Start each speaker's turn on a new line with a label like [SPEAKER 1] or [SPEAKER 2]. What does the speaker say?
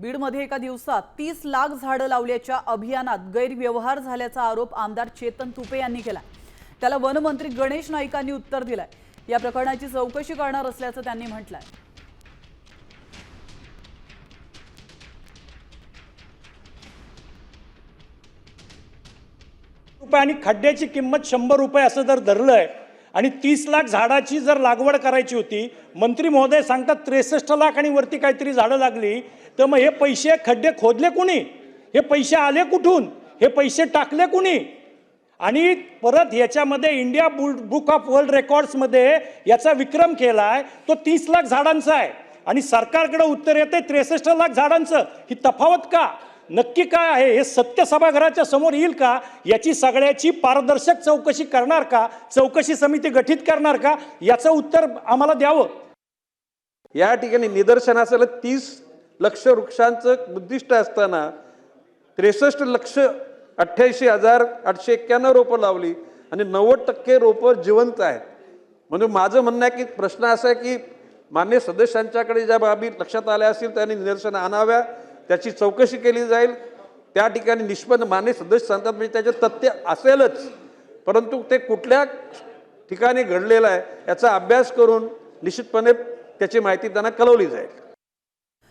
[SPEAKER 1] बीडमध्ये एका दिवसात 30 लाख झाडं लावल्याच्या अभियानात गैरव्यवहार झाल्याचा आरोप आमदार चेतन तुपे यांनी केला। त्याला वनमंत्री गणेश नाईकांनी उत्तर दिलंय। या प्रकरणाची चौकशी करणार असल्याचं त्यांनी म्हटलंय।
[SPEAKER 2] आणि खड्ड्याची किंमत 100 रुपये असं जर धरलंय आणि 30 लाख झाडाची जर लागवड करायची होती, मंत्री महोदय सांगतात 63 लाख आणि वरती काहीतरी झाडं लागली, तर मग हे पैसे खड्डे खोदले कुणी? हे पैसे आले कुठून? हे पैसे टाकले कुणी? आणि परत याच्यामध्ये इंडिया बुक ऑफ वर्ल्ड रेकॉर्ड्समध्ये याचा विक्रम केलाय, तो 30 लाख झाडांचा आहे आणि सरकारकडे उत्तर येते 63 लाख झाडांचं। ही तफावत का? नक्की काय आहे? हे सत्य सभागृहाच्या समोर येईल का? याची सगळ्याची पारदर्शक चौकशी करणार का? चौकशी समिती गठीत करणार का? याचं उत्तर आम्हाला द्यावं।
[SPEAKER 3] या ठिकाणी निदर्शनास 30 लक्ष वृक्षांचं उद्दिष्ट असताना 63,88,891 रोपं लावली आणि 90% रोपं जिवंत आहेत। म्हणून माझं म्हणणं आहे की प्रश्न असा आहे की मान्य सदस्यांच्याकडे ज्या बाबी लक्षात आल्या असतील त्यांनी निदर्शन आणाव्या, त्याची चौकशी केली जाईल। त्या ठिकाणी निष्पन्न मान्य सदस्य सांगतात म्हणजे त्याचे तथ्य असेलच, परंतु ते कुठल्या ठिकाणी घडलेलं आहे याचा अभ्यास करून निश्चितपणे त्याची माहिती त्यांना कळवली जाईल।